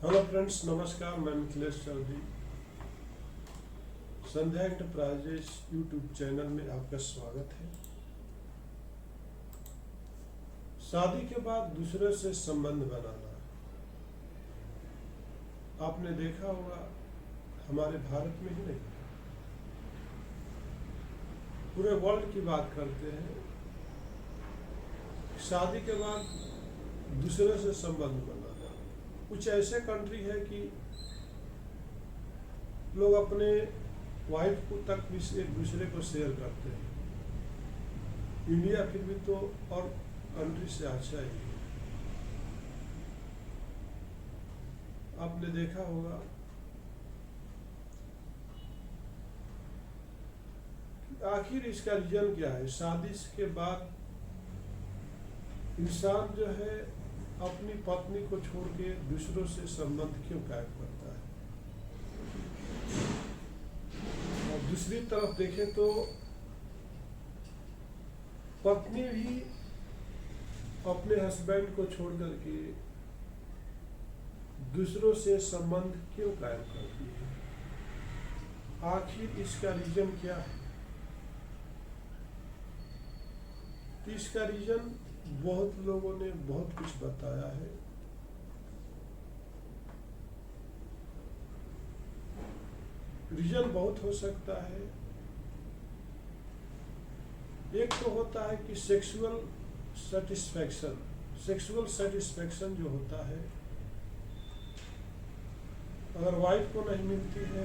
Hello friends, नमस्कार। मैं मिथिलेश चौधरी। संध्या enterprises YouTube channel में आपका स्वागत है। शादी के बाद दूसरे से संबंध बनाना, आपने देखा होगा, हमारे भारत में ही नहीं, पूरे वर्ल्ड की बात करते हैं। शादी के बाद दूसरे से संबंध बनाना, कुछ ऐसे कंट्री है कि लोग अपने वाइफ को तक भी एक दूसरे को शेयर करते हैं। इंडिया फिर भी तो और कंट्री से अच्छा ही है। आपने देखा होगा कि आखिर इसका रीजन क्या है। शादी के बाद इंसान जो है अपनी पत्नी को छोड़ के दूसरों से संबंध क्यों कायम करता है। और दूसरी तरफ देखें तो पत्नी भी अपने हस्बैंड को छोड़ करके दूसरों से संबंध क्यों कायम करती है। आखिर इसका रीजन क्या है। तो इसका रीजन बहुत लोगों ने बहुत कुछ बताया है। रीजन बहुत हो सकता है। एक तो होता है कि सेक्सुअल सेटिस्फैक्शन जो होता है, अगर वाइफ को नहीं मिलती है,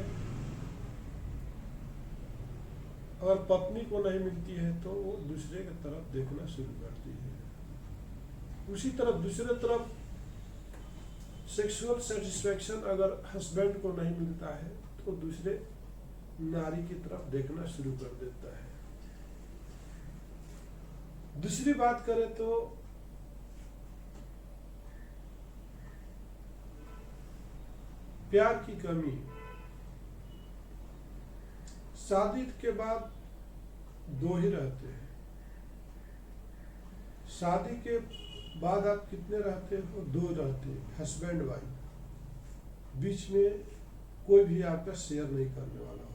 अगर पत्नी को नहीं मिलती है, तो वो दूसरे की तरफ देखना शुरू करती है। उसी तरफ दूसरे तरफ सेक्सुअल सेटिस्फैक्शन अगर हस्बैंड को नहीं मिलता है, तो दूसरे नारी की तरफ देखना शुरू कर देता है। दूसरी बात करें तो प्यार की कमी। शादी के बाद दो ही रहते हैं। शादी के बाद आप कितने रहते हो? दो रहते हैं, हस्बैंड वाइफ। बीच में कोई भी आपका शेयर नहीं करने वाला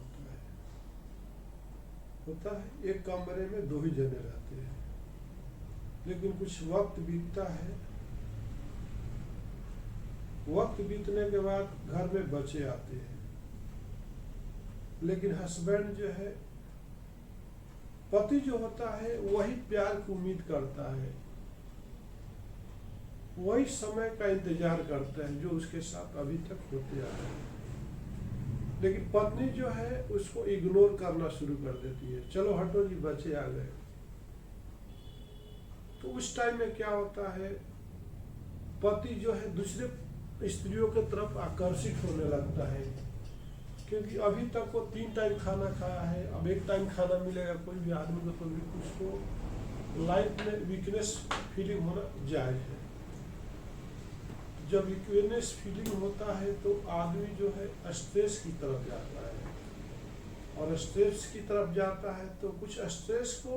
होता है। एक कमरे में दो ही जने रहते हैं। लेकिन कुछ वक्त बीतता है, वक्त बीतने के बाद घर में बच्चे आते हैं। लेकिन हस्बैंड जो है, पति जो होता है, वही प्यार की उम्मीद करता है, वही समय का इंतजार करता है जो उसके साथ अभी तक होते आ रहे हैं। लेकिन पत्नी जो है उसको इग्नोर करना शुरू कर देती है। चलो हटो जी, बच्चे आ गए। तो उस टाइम में क्या होता है, पति जो है दूसरे स्त्रियों की तरफ आकर्षित होने लगता है। क्योंकि अभी तक वो 3 टाइम खाना खाया है, अब एक टाइम खाना मिलेगा कोई भी आदमी को, तो भी उसको लाइफ में वीकनेस फीलिंग होना जायज है। जब वीकनेस फीलिंग होता है तो आदमी जो है स्ट्रेस की तरफ जाता है, और स्ट्रेस की तरफ जाता है तो कुछ स्ट्रेस को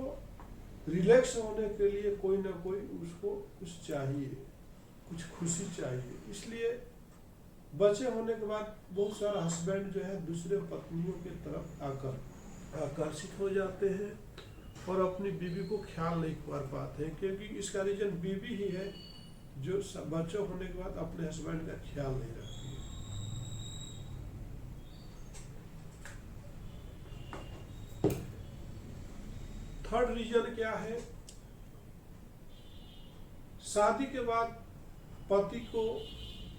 रिलैक्स होने के लिए कोई ना कोई उसको कुछ चाहिए, कुछ खुशी चाहिए। इसलिए बच्चे होने के बाद बहुत सारा हस्बैंड जो है दूसरे पत्नियों की तरफ आकर्षित हो जाते हैं और अपनी बीवी को ख्याल नहीं कर पाते हैं। क्योंकि इसका रीजन बीवी ही है जो बच्चे होने के बाद अपने हस्बैंड का ख्याल नहीं रखती है। थर्ड रीजन क्या है? शादी के बाद पति को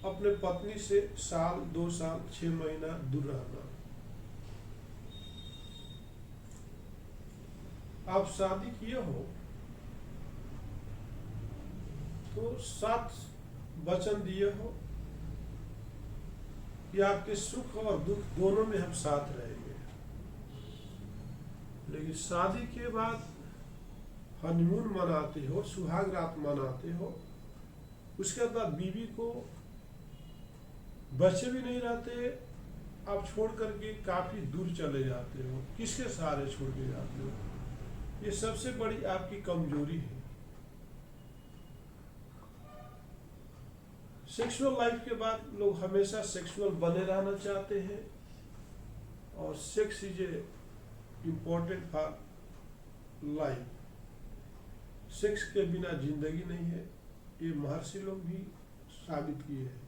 अपने पत्नी से साल, 2 साल, 6 महीना दूर रहना। आप शादी किए हो तो साथ वचन दिए हो कि आपके सुख और दुख दोनों में हम साथ रहेंगे। लेकिन शादी के बाद हनीमून मनाते हो, सुहाग रात मनाते हो, उसके बाद बीवी को बच्चे भी नहीं रहते, आप छोड़ करके काफी दूर चले जाते हो। किसके सहारे छोड़ के जाते हो? ये सबसे बड़ी आपकी कमजोरी है। सेक्सुअल लाइफ के बाद लोग हमेशा सेक्सुअल बने रहना चाहते हैं और sex is a important for life. Sex के बिना जिंदगी नहीं है, ये महर्षि लोग भी साबित किए हैं।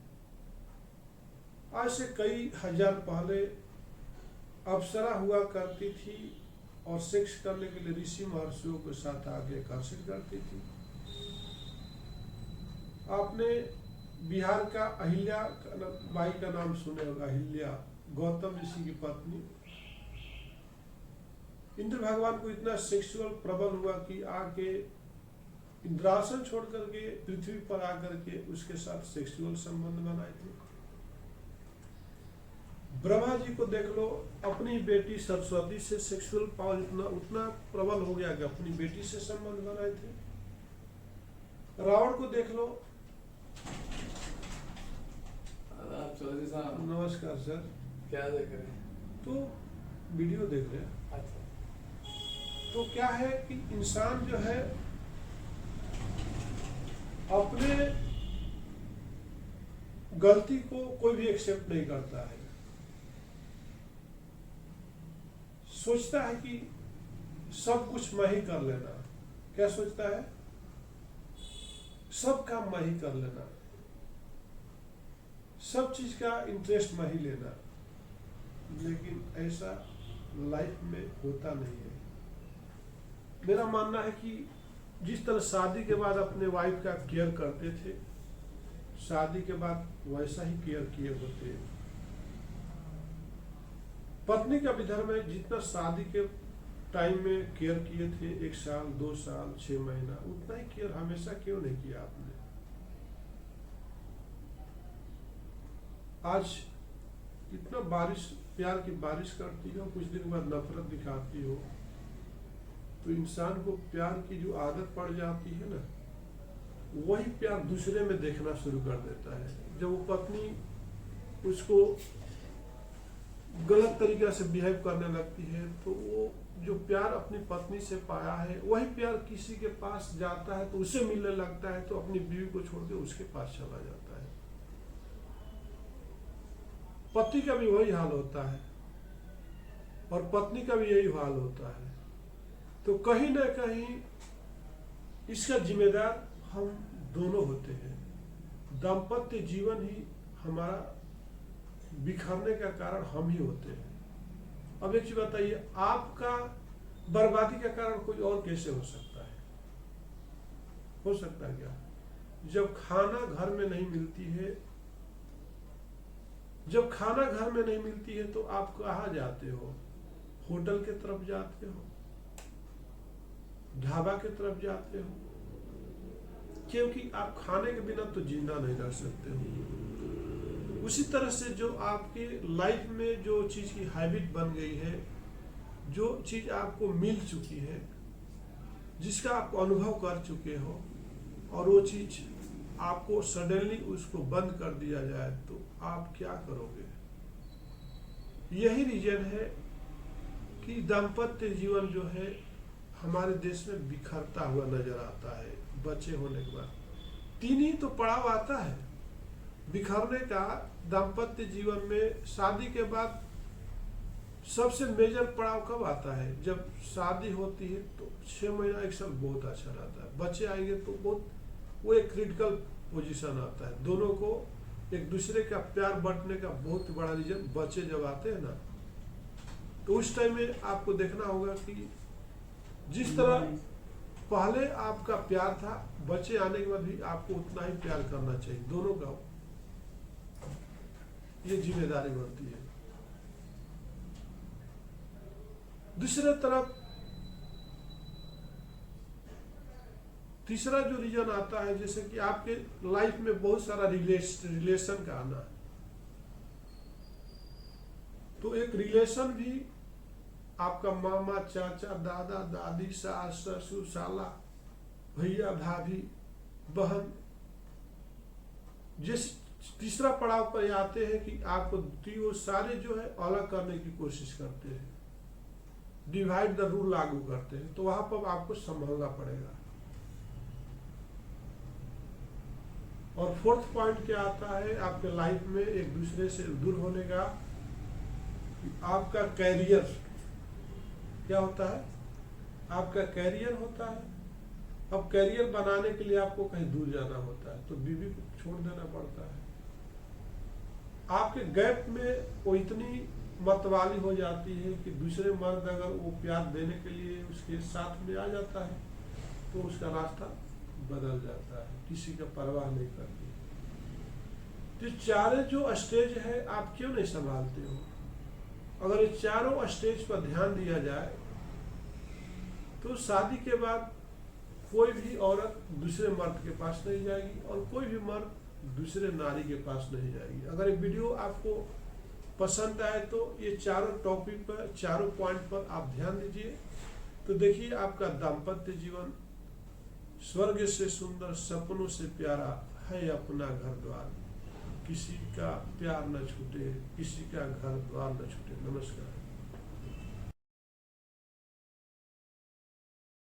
आज से कई हजार पहले अप्सरा हुआ करती थी और सेक्स करने के लिए ऋषि महर्षियों के साथ आगे आकर्षित करती थी। आपने बिहार का अहिल्या बाई का नाम सुने होगा, अहिल्या गौतम ऋषि की पत्नी। इंद्र भगवान को इतना सेक्सुअल प्रबल हुआ कि आके इंद्रासन छोड़ करके पृथ्वी पर आकर के उसके साथ सेक्सुअल संबंध बनाए थे। ब्रह्मा जी को देख लो, अपनी बेटी सरस्वती से सेक्सुअल पावर उतना प्रबल हो गया कि अपनी बेटी से संबंध बनाए थे। रावण को देख लो। चौधरी साहब नमस्कार सर। क्या देख रहे हैं? तो वीडियो देख रहे हैं। अच्छा। तो क्या है कि इंसान जो है अपने गलती को कोई भी एक्सेप्ट नहीं करता है। सोचता है कि सब कुछ मैं ही कर लेना। क्या सोचता है? सब काम मैं ही कर लेना, सब चीज का इंटरेस्ट मैं ही लेना। लेकिन ऐसा लाइफ में होता नहीं है। मेरा मानना है कि जिस तरह शादी के बाद अपने वाइफ का केयर करते थे, शादी के बाद वैसा ही केयर किए होते। पत्नी का भी धर्म है, जितना शादी के टाइम में केयर किए थे, 1 साल 2 साल 6 महीना, उतना ही केयर हमेशा क्यों नहीं किया आपने? आज इतना प्यार की बारिश करती हो, कुछ दिन बाद नफरत दिखाती हो, तो इंसान को प्यार की जो आदत पड़ जाती है ना, वही प्यार दूसरे में देखना शुरू कर देता है। जब वो पत्नी उसको गलत तरीका से बिहेव करने लगती है, तो वो जो प्यार अपनी पत्नी से पाया है, वही प्यार किसी के पास जाता है तो उससे मिलने लगता है, तो अपनी बीवी को छोड़ के उसके पास चला जाता है। पति का भी वही हाल होता है और पत्नी का भी यही हाल होता है। तो कहीं ना कहीं इसका जिम्मेदार हम दोनों होते हैं। दाम्पत्य जीवन ही हमारा बिखरने का कारण हम ही होते हैं। अब एक चीज बताइए, आपका बर्बादी का कारण कोई और कैसे हो सकता है? हो सकता है क्या? जब खाना घर में नहीं मिलती है, जब खाना घर में नहीं मिलती है तो आप कहाँ जाते हो? होटल के तरफ जाते हो, ढाबा के तरफ जाते हो, क्योंकि आप खाने के बिना तो जिंदा नहीं रह सकते हो। उसी तरह से जो आपके लाइफ में जो चीज की हैबिट बन गई है, जो चीज आपको मिल चुकी है, जिसका आप अनुभव कर चुके हो, और वो चीज आपको सडनली उसको बंद कर दिया जाए तो आप क्या करोगे? यही रीजन है कि दाम्पत्य जीवन जो है हमारे देश में बिखरता हुआ नजर आता है। बच्चे होने के बाद 3 ही तो पड़ाव आता है बिखरने का दाम्पत्य जीवन में। शादी के बाद सबसे मेजर पड़ाव कब आता है? जब शादी होती है तो 6 महीना 1 साल बहुत अच्छा रहता है। बच्चे आएंगे तो बहुत वो एक क्रिटिकल पोजीशन आता है। दोनों को एक दूसरे का प्यार बांटने का बहुत बड़ा रीजन बच्चे जब आते हैं ना, तो उस टाइम में आपको देखना होगा कि जिस तरह पहले आपका प्यार था, बच्चे आने के बाद भी आपको उतना ही प्यार करना चाहिए। दोनों का ये जिम्मेदारी बनती है। दूसरी तरफ तीसरा जो रीजन आता है, जैसे कि आपके लाइफ में बहुत सारा रिलेशन का आना, तो एक रिलेशन भी आपका मामा, चाचा, दादा, दादी, सास, ससुर, साला, भैया, भाभी, बहन, जिस तीसरा पड़ाव पर आते हैं कि आपको वो सारे जो है अलग करने की कोशिश करते हैं, डिवाइड द रूल लागू करते हैं, तो वहां पर आपको संभलना पड़ेगा। और फोर्थ पॉइंट क्या आता है आपके लाइफ में एक दूसरे से दूर होने का, आपका कैरियर क्या होता है, आपका कैरियर होता है। अब कैरियर बनाने के लिए आपको कहीं दूर जाना होता है तो बीवी को छोड़ देना पड़ता है। आपके गैप में वो इतनी मतवाली हो जाती है कि दूसरे मर्द अगर वो प्यार देने के लिए उसके साथ में आ जाता है तो उसका रास्ता बदल जाता है, किसी का परवाह नहीं करती। तो चारों जो स्टेज है आप क्यों नहीं संभालते हो? अगर ये चारों स्टेज पर ध्यान दिया जाए तो शादी के बाद कोई भी औरत दूसरे मर्द के पास नहीं जाएगी और कोई भी मर्द दूसरे नारी के पास नहीं जाएगी। अगर ये वीडियो आपको पसंद आए तो ये चारों टॉपिक पर, चारों पॉइंट पर आप ध्यान दीजिए, तो देखिए आपका दाम्पत्य जीवन स्वर्ग से सुंदर, सपनों से प्यारा है अपना घर द्वार। किसी का प्यार न छूटे, किसी का घर द्वार न छूटे। नमस्कार।